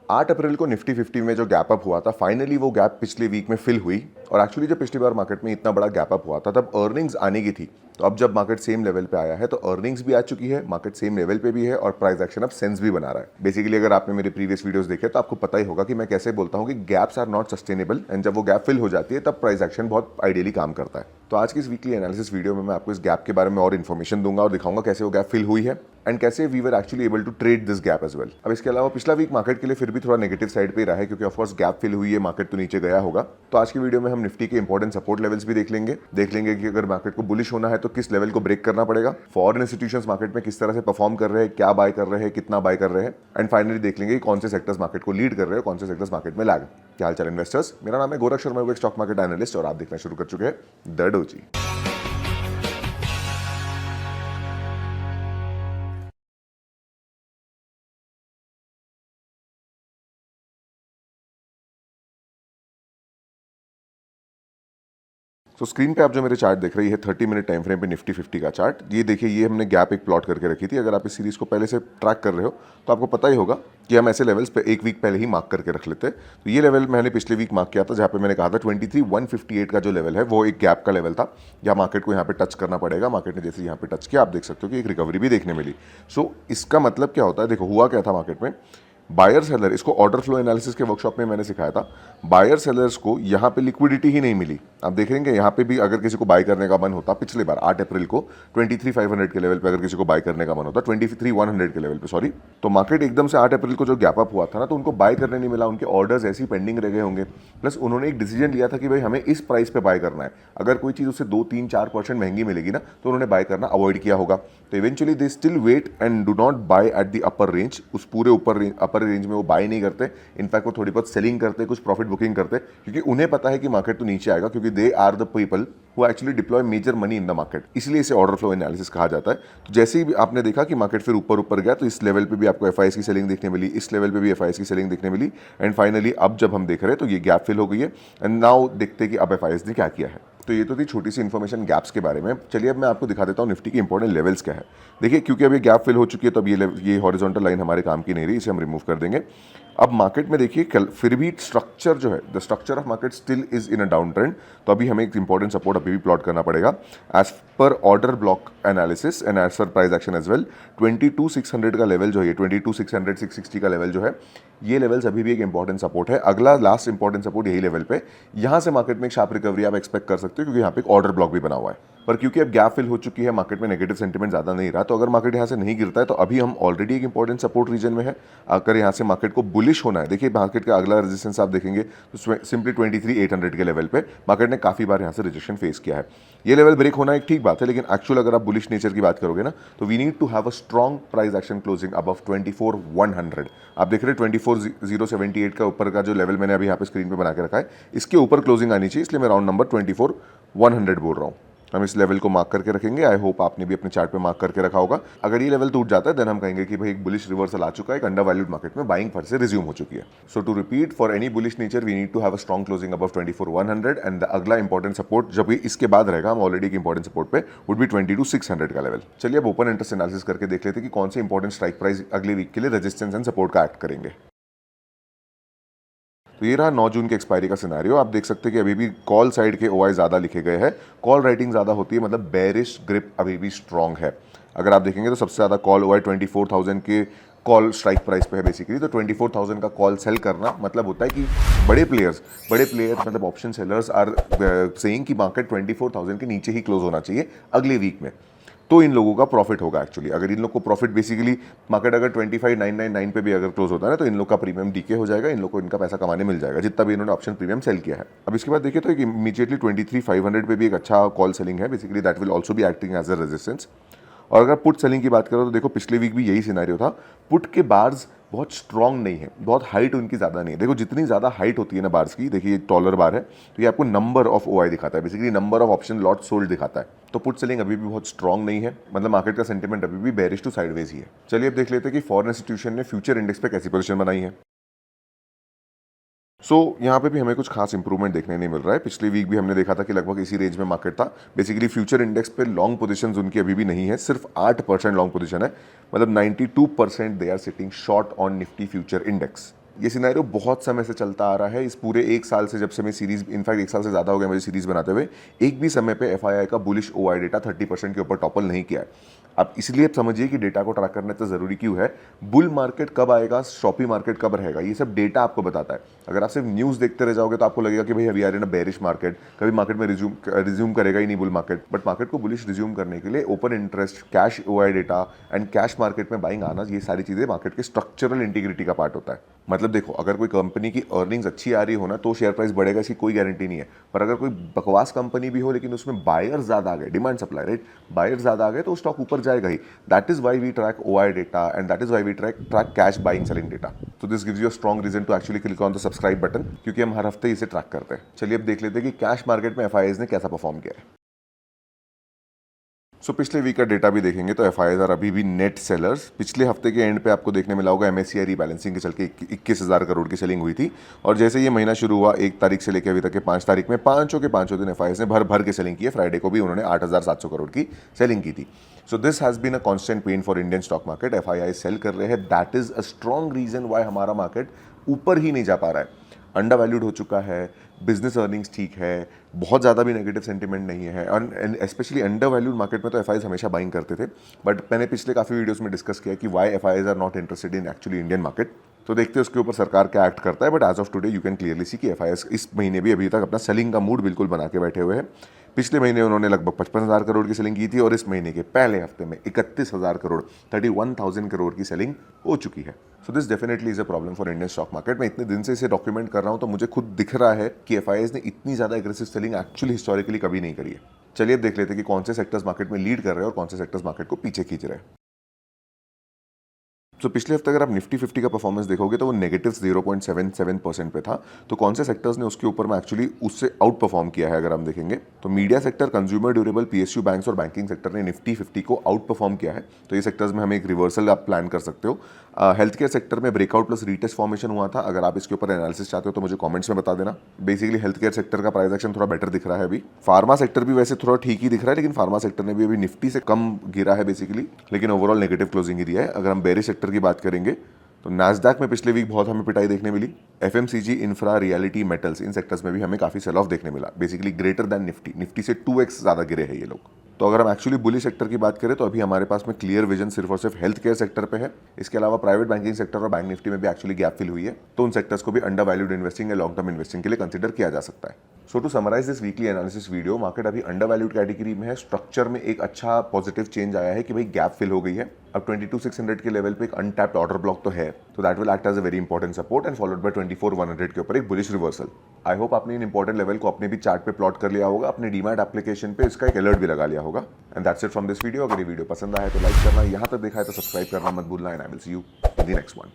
8 अप्रैल को निफ्टी 50 में जो गैप अप हुआ था, फाइनली वो गैप पिछले वीक में फिल हुई। और एक्चुअली जब पिछली बार मार्केट में इतना बड़ा गैप अप हुआ था तब अर्निंग्स आने की थी। तो अब जब मार्केट सेम लेवल पे आया है तो अर्निंग्स भी आ चुकी है, मार्केट सेम लेवल पे भी है और प्राइस एक्शन अब सेंस भी बना रहा है। बेसिकली अगर आपने मेरे प्रीवियस वीडियोस देखे तो आपको पता ही होगा कि मैं कैसे बोलता हूँ कि gaps are not sustainable, and जब वो गैप फिल हो जाती है तब प्राइस एक्शन बहुत आइडियली काम करता है। तो आज की इस वीकली एनालिसिस वीडियो में मैं आपको इस गैप के बारे में और इन्फॉर्मेशन दूंगा और दिखाऊंगा कैसे वो गैप फिल हुई है एंड कैसे we were actually able to trade this gap as well. अब इसके अलावा पिछला वीक मार्केट के लिए फिर भी थोड़ा नेगेटिव साइड पे ही रहा है, क्योंकि ऑफकोर्स गैप फिल हुई है, मार्केट तो नीचे गया होगा। तो आज की वीडियो में हम निफ्टी के इंपॉर्टेंट सपोर्ट लेवल्स भी देख लेंगे कि अगर मार्केट को बुलिश होना है तो किस लेवल को ब्रेक करना पड़ेगा, फॉरेन इंस्टीट्यूशंस मार्केट में किस तरह से परफॉर्म कर रहे हैं, क्या बाय कर रहे हैं, कितना बाय कर रहे हैं, एंड फाइनली देख लेंगे कि कौन से सेक्टर्स मार्केट को लीड कर रहे हैं, कौन से सेक्टर्स मार्केट में लैग। क्या हाल चाल इन्वेस्टर्स, मेरा नाम है गोरख शर्मा, एक स्टॉक मार्केट एनालिस्ट, और आप देखना शुरू कर चुके हैं द डोजी। तो स्क्रीन पे आप जो मेरे चार्ट देख रही है 30 मिनट टाइम फ्रेम पे निफ्टी 50 का चार्ट, ये देखिए, ये हमने गैप एक प्लॉट करके रखी थी। अगर आप इस सीरीज को पहले से ट्रैक कर रहे हो तो आपको पता ही होगा कि हम ऐसे लेवल्स पे एक वीक पहले ही मार्क करके रख लेते हैं। तो ये लेवल मैंने पिछले वीक मार्क किया था, जहाँ पे मैंने कहा था 23,158 का जो लेवल है वो एक गैप का लेवल था, जहाँ मार्केट को यहाँ पे टच करना पड़ेगा। मार्केट ने जैसे यहाँ पे टच किया, आप देख सकते हो कि एक रिकवरी भी देखने मिली। सो इसका मतलब क्या होता है, देखो हुआ क्या था मार्केट में, बायर सेलर, इसको ऑर्डर फ्लो एनालिसिस के वर्कशॉप में मैंने सिखाया था, बायर सेलर्स को यहाँ पे लिक्विडिटी ही नहीं मिली। आप देखेंगे यहाँ पे भी अगर किसी को बाय करने का मन होता, पिछले बार 8 अप्रैल को 23,500 के लेवल पे अगर किसी को बाय करने का मन होता, 23,100 के लेवल पे सॉरी, तो मार्केट एकदम से 8 अप्रैल को जो गैप अप हुआ था ना, तो उनको बाय करने नहीं मिला, उनके ऑर्डर्स ऐसे ही पेंडिंग रह गए होंगे। प्लस उन्होंने एक डिसीजन लिया था कि भाई हमें इस प्राइस पे बाय करना है, अगर कोई चीज़ उससे 2-3-4% महंगी मिलेगी ना तो उन्होंने बाय करना अवॉइड किया होगा। तो eventually they still wait and do not buy at the upper range, उस पूरे अपर रेंज में वो बाय नहीं करते। इनफैक्ट वो थोड़ी बहुत सेलिंग करते, कुछ प्रॉफिट बुकिंग करते, क्योंकि उन्हें पता है कि मार्केट तो नीचे आएगा, क्योंकि they are the people who actually deploy major money in the market. इसलिए इसे ऑर्डर फ्लो एनालिसिस कहा जाता है। तो जैसे ही आपने देखा कि मार्केट फिर ऊपर गया, तो इस लेवल पे भी आपको एफआईएस की सेलिंग देखने मिली, इस लेवल पे भी एफआईएस की सेलिंग देखने मिली, एंड फाइनली अब जब हम देख रहे हैं तो ये गैप फिल हो गई है। एंड नाउ देखते हैं कि अब एफआईएस ने क्या किया है। तो ये तो थी छोटी सी इन्फॉर्मेशन गैप्स के बारे में। चलिए अब मैं आपको दिखा देता हूँ निफ्टी की इंपॉर्टेंट लेवल्स क्या है। देखिए, क्योंकि अब ये गैप फिल हो चुकी है तो अब ये हॉरिजॉन्टल लाइन हमारे काम की नहीं रही, इसे हम रिमूव कर देंगे। अब मार्केट में देखिए फिर भी स्ट्रक्चर जो है, the structure of market still is in a down trend. तो अभी हमें एक इंपॉर्टेंट सपोर्ट अभी भी प्लॉट करना पड़ेगा as per order block analysis and as per price action as well. 22,600 का लेवल जो है, 22,600 660 का लेवल जो है, ये लेवल्स अभी भी एक इंपॉर्टेंट सपोर्ट है। अगला लास्ट इंपॉर्टेंट सपोर्ट यही लेवल पे, यहाँ से मार्केट में एक शार्प रिकवरी आप एक्सपेक्ट कर सकते हो, क्योंकि यहाँ पे एक ऑर्डर ब्लॉक भी बना हुआ है। पर क्योंकि अब गैप फिल हो चुकी है, मार्केट में नेगेटिव सेंटीमेंट ज़्यादा नहीं रहा, तो अगर मार्केट यहाँ से नहीं गिरता है तो अभी हम ऑलरेडी एक इंपॉर्टेंट सपोर्ट रीजन में है। अगर यहाँ से मार्केट को बुलिश होना है, देखिए मार्केट का अगला रेजिस्टेंस आप देखेंगे तो सिंपली 23,800 के लेवल पे मार्केट ने काफ़ी बार यहाँ से रिजेक्शन फेस किया है। ये लेवल ब्रेक होना एक ठीक बात है, लेकिन एक्चुअल अगर आप बुलिश नेचर की बात करोगे ना, तो we need to have a strong price action closing above 24,100। आप देख रहे हैं 24,078 का ऊपर का जो लेवल मैंने अभी यहाँ पे स्क्रीन पे बना के रखा है, इसके ऊपर क्लोजिंग आनी चाहिए, इसलिए मैं राउंड नंबर 24,100 बोल रहा हूँ। हम इस लेवल को मार्क करके रखेंगे। आई होप आपने भी अपने चार्ट पे मार्क करके रखा होगा। अगर ये लेवल टूट जाता है देन हम कहेंगे कि भाई एक बुलिश रिवर्सल आ चुका है, एक अंडर वैल्यूड मार्केट में बाइंग फिर से रिज्यूम हो चुकी है। So to repeat, for any bullish nature we need to have a strong closing above 24,100 and the अगला इंपॉर्टेंट सपोर्ट जब इसके बाद रहेगा, हम ऑलरेडी एक इंपॉर्टेंट सपोर्ट पे वुड बी 22,600 का लेवल। चलिए अब ओपन इंटरेस्ट एनालिसिस करके देख लेते हैं कि कौन से इंपॉर्टेंट स्ट्राइक प्राइस अगले वीक के लिए रेजिस्टेंस एंड सपोर्ट का एक्ट करेंगे। तो ये रहा 9 जून के एक्सपायरी का सिनेरियो। आप देख सकते हैं कि अभी भी कॉल साइड के ओआई ज़्यादा लिखे गए हैं। कॉल राइटिंग ज़्यादा होती है, मतलब बेरिश ग्रिप अभी भी स्ट्रॉन्ग है। अगर आप देखेंगे तो सबसे ज़्यादा कॉल ओआई 24,000 के कॉल स्ट्राइक प्राइस पे है बेसिकली। तो 24,000 का कॉल सेल करना मतलब होता है कि बड़े प्लेयर्स मतलब ऑप्शन सेलर्स आर सेइंग कि मार्केट 24,000 के नीचे ही क्लोज होना चाहिए अगले वीक में, तो इन लोगों का प्रॉफिट होगा। एक्चुअली अगर इन लोग को प्रॉफिट, बेसिकली मार्केट अगर 25,999 पे भी अगर क्लोज होता है ना, तो इन लोग का प्रीमियम डीके हो जाएगा, इन लोग को इनका पैसा कमाने मिल जाएगा जितना भी इन्होंने ऑप्शन प्रीमियम सेल किया है। अब इसके बाद देखिए तो एक इमीडिएटली 23,500 पे भी एक अच्छा कॉल सेलिंग है, basically that will also be acting as a resistance. और अगर पुट सेलिंग की बात करो तो देखो पिछले वीक भी यही सिनेरियो था। पुट के बार्स बहुत स्ट्रॉन्ग नहीं है, बहुत हाइट उनकी ज़्यादा नहीं है। देखो जितनी ज़्यादा हाइट होती है ना बार्स की, देखिए ये टॉलर बार है, तो ये आपको नंबर ऑफ ओआई दिखाता है, basically number of option lot sold दिखाता है। तो पुट सेलिंग अभी भी बहुत स्ट्रॉन्ग नहीं है, मतलब मार्केट का सेंटीमेंट अभी भी बेरिश टू साइडवेज ही है। चलिए अब देख लेते हैं कि फॉरेन इंस्टीट्यूशन ने फ्यूचर इंडेक्स पे कैसी पोजीशन बनाई है। यहाँ पे भी हमें कुछ खास इंप्रूवमेंट देखने नहीं मिल रहा है। पिछले वीक भी हमने देखा था कि लगभग इसी रेंज में मार्केट था। बेसिकली फ्यूचर इंडेक्स पे लॉन्ग पोजीशंस उनकी अभी भी नहीं है, सिर्फ 8% लॉन्ग पोजीशन है, मतलब 92% they are sitting short on Nifty future index. ये सिनेरियो बहुत समय से चलता आ रहा है। इस पूरे एक साल से, जब से मैं सीरीज, इनफैक्ट एक साल से ज़्यादा हो गया मुझे सीरीज बनाते हुए, एक भी समय पे एफआईआई का बुलिश ओआई डेटा 30% के ऊपर टॉपल नहीं किया है। आप इसलिए समझिए कि डेटा को ट्रैक करना इतना ज़रूरी क्यों है। बुल मार्केट कब आएगा, शॉपी मार्केट कब रहेगा, ये सब डेटा आपको बताता है। अगर आप सिर्फ न्यूज़ देखते रह जाओगे तो आपको लगेगा कि भाई अभी आ रही है ना बेरिश मार्केट, कभी मार्केट में रिज्यूम करेगा ही नहीं बुल मार्केट। बट मार्केट को बुलिश रिज्यूम करने के लिए open interest, cash OI data and cash market में बाइंग आना, ये सारी चीज़ें मार्केट के स्ट्रक्चरल इंटीग्रिटी का पार्ट होता है। मतलब देखो, अगर कोई कंपनी की अर्निंग्स अच्छी आ रही हो ना तो शेयर प्राइस बढ़ेगा, इसकी कोई गारंटी नहीं है। पर अगर कोई बकवास कंपनी भी हो लेकिन उसमें बायर ज़्यादा आ गए, डिमांड सप्लाई राइट, बायर ज़्यादा आ गए तो स्टॉक ऊपर जाएगा ही। That is why we track OI data and that is why we track cash buying selling data. तो this gives you a strong reason to actually click on the subscribe button, क्योंकि हम हर हफ्ते इसे track करते हैं। चलिए अब देख लेते हैं कि कैश मार्केट में एफआईआईज ने कैसा परफॉर्म किया है। सो पिछले वीक का डेटा भी देखेंगे तो एफआईआईज आर अभी भी नेट सेलर्स। पिछले हफ्ते के एंड पे आपको देखने मिला होगा एमएससीआई रीबैलेंसिंग के चल के 21,000 करोड़ की सेलिंग हुई थी। और जैसे ये महीना शुरू हुआ 1 तारीख से लेकर अभी तक के 5 तारीख में, पांचों के पांचों दिन एफआईआईज ने भर भर के सेलिंग की है। फ्राइडे को भी उन्होंने 8,700 करोड़ की सेलिंग की थी। So this has been a constant pain for Indian stock market. FII sell कर रहे हैं, that is a strong reason why हमारा मार्केट ऊपर ही नहीं जा पा रहा है। अंडर वैल्यूड हो चुका है, बिजनेस अर्निंग्स ठीक है, बहुत ज़्यादा भी नेगेटिव सेंटीमेंट नहीं है। और स्पेशली अंडर वैल्यूड मार्केट में तो एफआईआईज हमेशा बाइंग करते थे। बट मैंने पिछले काफ़ी वीडियोस में डिस्कस किया कि why FIIs are not interested in actually Indian market. तो देखते हैं उसके ऊपर सरकार क्या एक्ट करता है। But as of today you can clearly see कि एफआईआईज इस महीने भी अभी तक अपना सेलिंग का मूड बिल्कुल बना के बैठे हुए हैं। पिछले महीने उन्होंने लगभग 55,000 करोड़ की सेलिंग की थी और इस महीने के पहले हफ्ते में 31,000 करोड़ 31,000 करोड़ की सेलिंग हो चुकी है। So this definitely is a problem for Indian stock market. मैं इतने दिन से इसे डॉक्यूमेंट कर रहा हूं तो मुझे खुद दिख रहा है कि एफआईआईज ने इतनी ज़्यादा एग्रेसिव सेलिंग एक्चुअली हिस्टोरिकली कभी नहीं करी है। चलिए अब देख लेते हैं कि कौन से सेक्टर्स मार्केट में लीड कर रहे हैं और कौन से सेक्टर्स मार्केट को पीछे खींच रहे हैं। तो पिछले हफ्ते अगर आप निफ्टी 50 का परफॉर्मेंस देखोगे तो वो नेगेटिव 0.77% पे था। तो कौन से सेक्टर्स ने उसके ऊपर में एक्चुअली उससे आउट परफॉर्म किया है अगर हम देखेंगे तो media sector, consumer durable, PSU banks और बैंकिंग सेक्टर ने निफ्टी 50 को आउट परफॉर्म किया है। तो ये सेक्टर्स में हमें एक रिवर्सल आप प्लान कर सकते हो। हेल्थ केयर सेक्टर में ब्रेकआउट प्लस रीटेस्ट फॉर्मेशन हुआ था। अगर आप इसके ऊपर एनालिसिस चाहते हो तो मुझे कमेंट्स में बता देना। बेसिकली हेल्थ केयर सेक्टर का प्राइस एक्शन थोड़ा बेटर दिख रहा है अभी। फार्मा सेक्टर भी वैसे थोड़ा ठीक ही दिख रहा है, लेकिन फार्मा सेक्टर ने भी अभी निफ्टी से कम गिरा है बेसिकली, लेकिन ओवरऑल नेगेटिव क्लोजिंग ही दिया है। अगर हम बेरिश सेक्टर की बात करेंगे तो नैस्डैक में पिछले वीक बहुत हमें पिटाई देखने मिली। एफएमसीजी, इंफ्रा, रियलिटी, मेटल्स, इन सेक्टर्स में भी हमें काफी सेल ऑफ देखने मिला। बेसिकली ग्रेटर देन निफ्टी से 2x ज्यादा गिरे हैं ये लोग। तो अगर हम एक्चुअली बुलिश सेक्टर की बात करें तो अभी हमारे पास में क्लियर विजन सिर्फ और सिर्फ हेल्थ केयर सेक्टर पे है। इसके अलावा प्राइवेट बैंकिंग सेक्टर और बैंक निफ्टी में भी एक्चुअली गैप फिल हुई है। तो उन सेक्टर्स को भी अंडर वैल्यूड इन्वेस्टिंग या लॉन्ग टर्म इन्वेस्टिंग के लिए कंसिडर किया जा सकता है। So to summarise this weekly analysis video, market अभी अंडर वैल्यूड कैटेगरी में है। स्ट्रक्चर में एक अच्छा पॉजिटिव चेंज आया है कि भाई गैप फिल हो गई है। अब 22,600 के लेवल पे एक अनटैप्ड ऑर्डर ब्लॉक तो है, तो that will act as a very important support and followed by 24,100 के ऊपर एक बुलिश रिवर्सल। आई होप आपने इन इंपॉर्टेंट लेवल को अपने भी चार्ट पे प्लॉट कर लिया होगा, अपने डीमैट एप्लीकेशन पे इसका एक अलर्ट भी लगा लिया होगा। And that's it from this video. अगर ये वीडियो पसंद आया तो लाइक करना, यहाँ तक देखा है तो सब्सक्राइब करना मत भूलना। And I will see you in the next one.